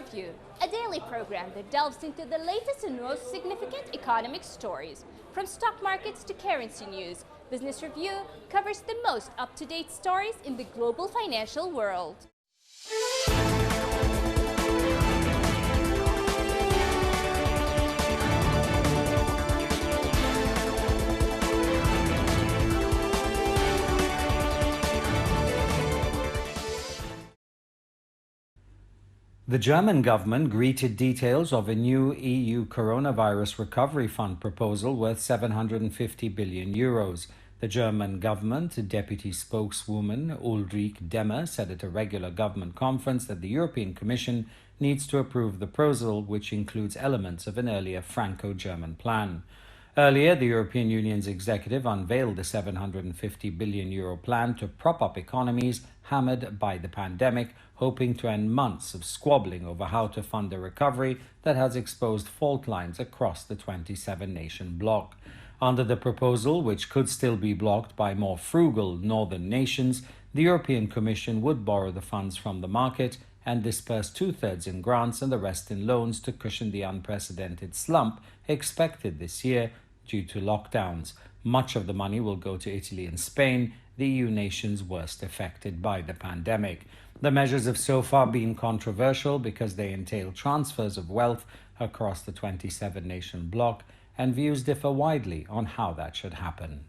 Review, a daily program that delves into the latest and most significant economic stories. From stock markets to currency news, Business Review covers the most up-to-date stories in the global financial world. The German government greeted details of a new EU coronavirus recovery fund proposal worth 750 billion euros. The German government deputy spokeswoman Ulrike Demmer said at a regular government conference that the European Commission needs to approve the proposal, which includes elements of an earlier Franco-German plan. Earlier, the European Union's executive unveiled the 750 billion euro plan to prop up economies hammered by the pandemic, hoping to end months of squabbling over how to fund the recovery that has exposed fault lines across the 27-nation bloc. Under the proposal, which could still be blocked by more frugal northern nations, the European Commission would borrow the funds from the market and disperse two-thirds in grants and the rest in loans to cushion the unprecedented slump expected this year due to lockdowns. Much of the money will go to Italy and Spain, the EU nations worst affected by the pandemic. The measures have so far been controversial because they entail transfers of wealth across the 27-nation bloc, and views differ widely on how that should happen.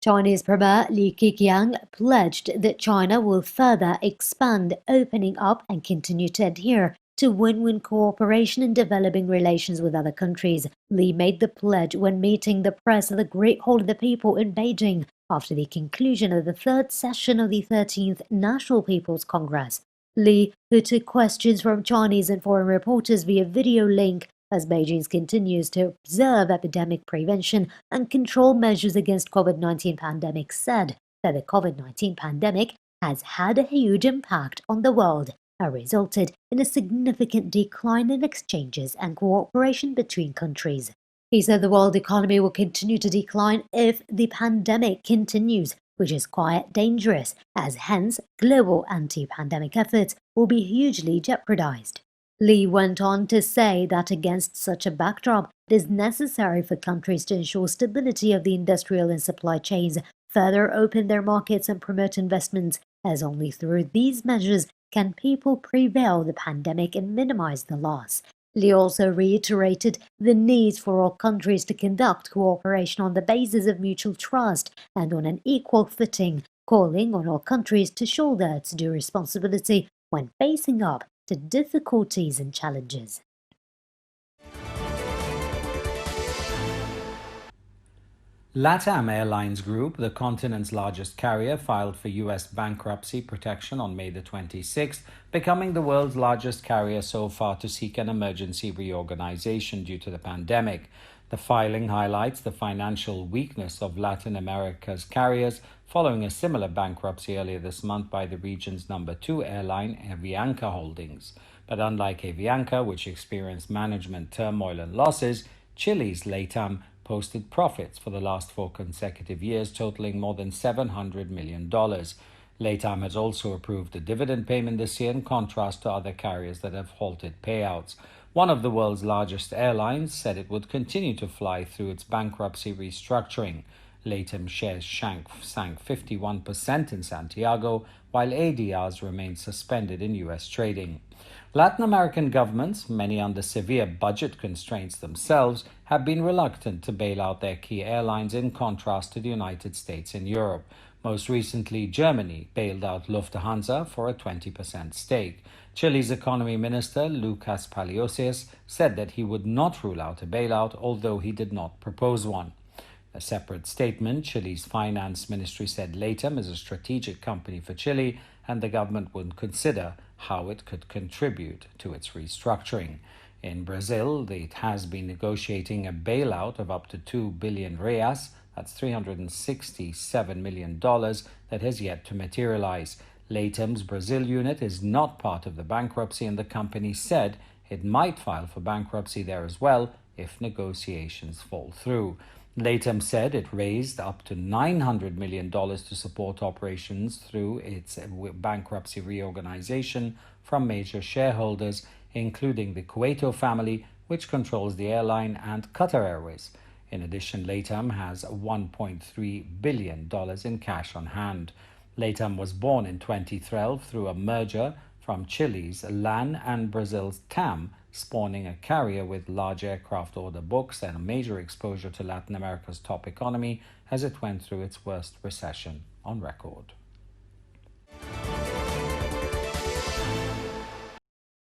Chinese Premier Li Keqiang pledged that China will further expand opening up and continue to adhere to win-win cooperation in developing relations with other countries. Li made the pledge when meeting the press at the Great Hall of the People in Beijing after the conclusion of the third session of the 13th National People's Congress. Li, who took questions from Chinese and foreign reporters via video link as Beijing continues to observe epidemic prevention and control measures against COVID-19 pandemic, said that the COVID-19 pandemic has had a huge impact on the world and resulted in a significant decline in exchanges and cooperation between countries. He said the world economy will continue to decline if the pandemic continues, which is quite dangerous, as hence global anti-pandemic efforts will be hugely jeopardized. Li went on to say that against such a backdrop, it is necessary for countries to ensure stability of the industrial and supply chains, further open their markets and promote investments, as only through these measures can people prevail the pandemic and minimize the loss. Li also reiterated the need for all countries to conduct cooperation on the basis of mutual trust and on an equal footing, calling on all countries to shoulder its due responsibility when facing up to difficulties and challenges. LATAM Airlines Group, the continent's largest carrier, filed for U.S. bankruptcy protection on May the 26th, becoming the world's largest carrier so far to seek an emergency reorganization due to the pandemic. The filing highlights the financial weakness of Latin America's carriers following a similar bankruptcy earlier this month by the region's number 2 airline, Avianca Holdings. But unlike Avianca, which experienced management turmoil and losses, Chile's LATAM posted profits for the last 4 consecutive years, totaling more than $700 million. LATAM has also approved a dividend payment this year, in contrast to other carriers that have halted payouts. One of the world's largest airlines said it would continue to fly through its bankruptcy restructuring. LATAM shares sank 51% in Santiago, while ADRs remained suspended in U.S. trading. Latin American governments, many under severe budget constraints themselves, have been reluctant to bail out their key airlines, in contrast to the United States and Europe. Most recently, Germany bailed out Lufthansa for a 20% stake. Chile's economy minister, Lucas Palacios, said that he would not rule out a bailout, although he did not propose one. A separate statement, Chile's finance ministry said LATAM is a strategic company for Chile, and the government would consider how it could contribute to its restructuring. In Brazil, it has been negotiating a bailout of up to 2 billion reais, that's $367 million, that has yet to materialize. LATAM's Brazil unit is not part of the bankruptcy, and the company said it might file for bankruptcy there as well if negotiations fall through. Latham said it raised up to $900 million to support operations through its bankruptcy reorganization from major shareholders, including the Cueto family, which controls the airline, and Qatar Airways. In addition, Latham has $1.3 billion in cash on hand. Latham was born in 2012 through a merger from Chile's LAN and Brazil's TAM, spawning a carrier with large aircraft order books and a major exposure to Latin America's top economy as it went through its worst recession on record.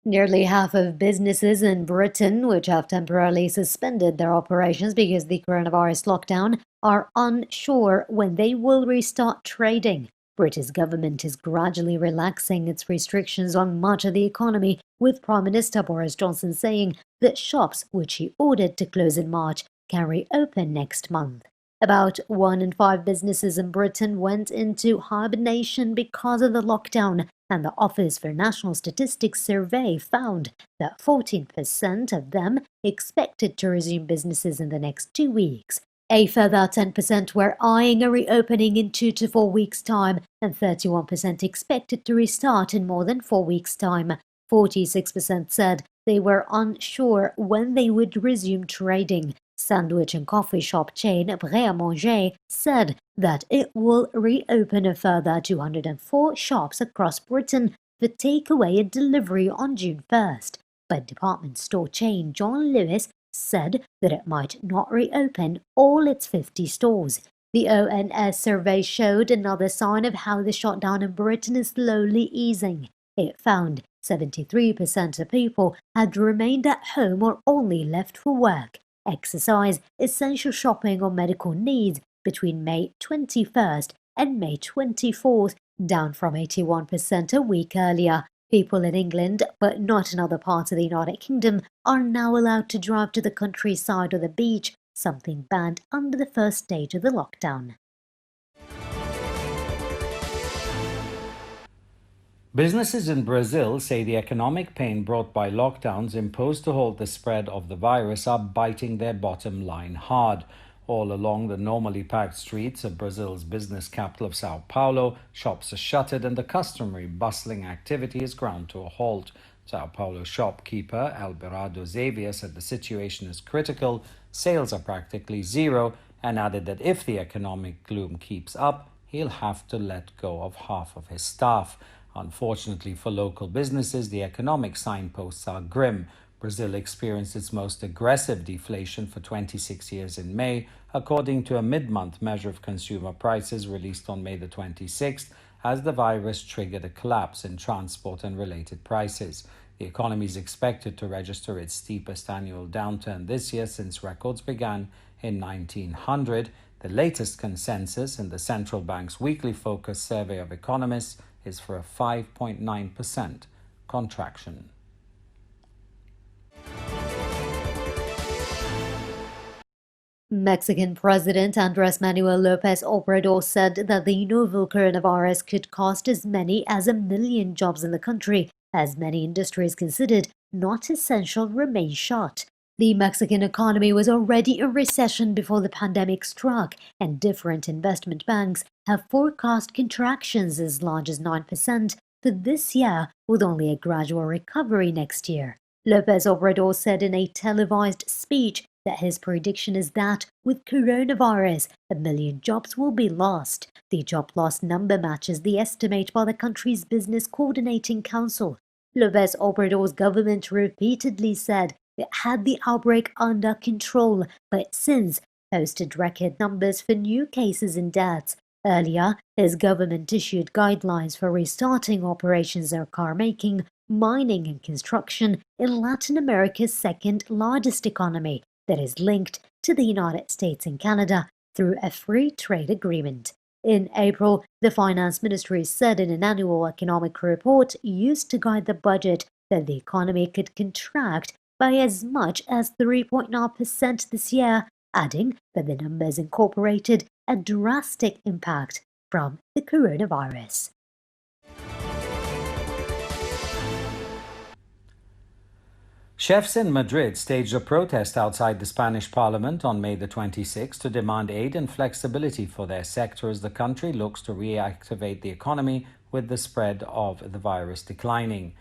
Nearly half of businesses in Britain, which have temporarily suspended their operations because of the coronavirus lockdown, are unsure when they will restart trading. British government is gradually relaxing its restrictions on much of the economy, with Prime Minister Boris Johnson saying that shops which he ordered to close in March can reopen next month. About 1 in 5 businesses in Britain went into hibernation because of the lockdown, and the Office for National Statistics survey found that 14% of them expected to resume businesses in the next 2 weeks. A further 10% were eyeing a reopening in 2 to 4 weeks' time, and 31% expected to restart in more than 4 weeks' time. 46% said they were unsure when they would resume trading. Sandwich and coffee shop chain Prêt à Manger said that it will reopen a further 204 shops across Britain for takeaway and delivery on June 1st. But department store chain John Lewis said that it might not reopen all its 50 stores. The ONS survey showed another sign of how the shutdown in Britain is slowly easing. It found 73% of people had remained at home or only left for work, exercise, essential shopping or medical needs between May 21st and May 24th, down from 81% a week earlier. People in England, but not in other parts of the United Kingdom, are now allowed to drive to the countryside or the beach, something banned under the first stage of the lockdown. Businesses in Brazil say the economic pain brought by lockdowns imposed to halt the spread of the virus are biting their bottom line hard. All along the normally packed streets of Brazil's business capital of Sao Paulo, shops are shuttered and the customary bustling activity is ground to a halt. Sao Paulo shopkeeper Alberado Xavier said the situation is critical, sales are practically zero, and added that if the economic gloom keeps up, he'll have to let go of half of his staff. Unfortunately for local businesses, the economic signposts are grim. Brazil experienced its most aggressive deflation for 26 years in May, according to a mid-month measure of consumer prices released on May the 26th, as the virus triggered a collapse in transport and related prices. The economy is expected to register its steepest annual downturn this year since records began in 1900. The latest consensus in the central bank's weekly focus survey of economists is for a 5.9% contraction. Mexican President Andrés Manuel López Obrador said that the novel coronavirus could cost as many as 1 million jobs in the country, as many industries considered not essential remain shut. The Mexican economy was already in recession before the pandemic struck, and different investment banks have forecast contractions as large as 9% for this year, with only a gradual recovery next year. López Obrador said in a televised speech that his prediction is that with coronavirus, 1 million jobs will be lost. The job loss number matches the estimate by the country's Business Coordinating Council. López Obrador's government repeatedly said it had the outbreak under control, but since posted record numbers for new cases and deaths. Earlier, his government issued guidelines for restarting operations in car making, mining and construction in Latin America's second largest economy that is linked to the United States and Canada through a free trade agreement. In April, the Finance Ministry said in an annual economic report used to guide the budget that the economy could contract by as much as 3.9% this year, adding that the numbers incorporated a drastic impact from the coronavirus. Chefs in Madrid staged a protest outside the Spanish parliament on May the 26th to demand aid and flexibility for their sector as the country looks to reactivate the economy with the spread of the virus declining.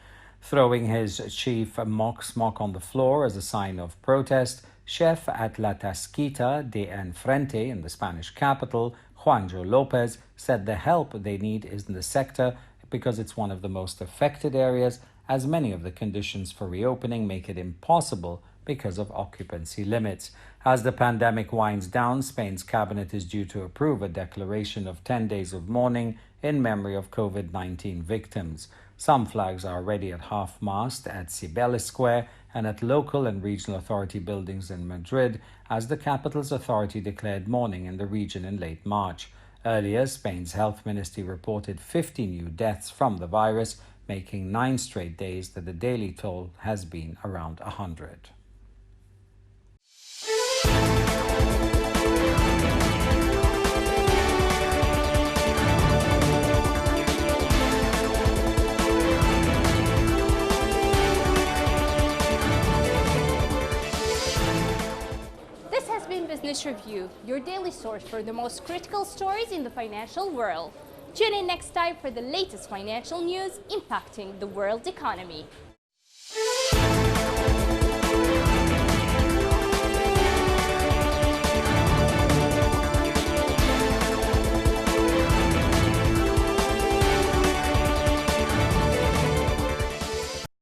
Throwing his chief mock smock on the floor as a sign of protest, chef at La Tasquita de Enfrente in the Spanish capital, Juanjo Lopez, said the help they need is in the sector because it's one of the most affected areas, as many of the conditions for reopening make it impossible because of occupancy limits. As the pandemic winds down, Spain's cabinet is due to approve a declaration of 10 days of mourning in memory of COVID-19 victims. Some flags are already at half-mast at Cibeles Square and at local and regional authority buildings in Madrid, as the capital's authority declared mourning in the region in late March. Earlier, Spain's health ministry reported 50 new deaths from the virus, making 9 straight days that the daily toll has been around 100. This has been Business Review, your daily source for the most critical stories in the financial world. Tune in next time for the latest financial news impacting the world economy.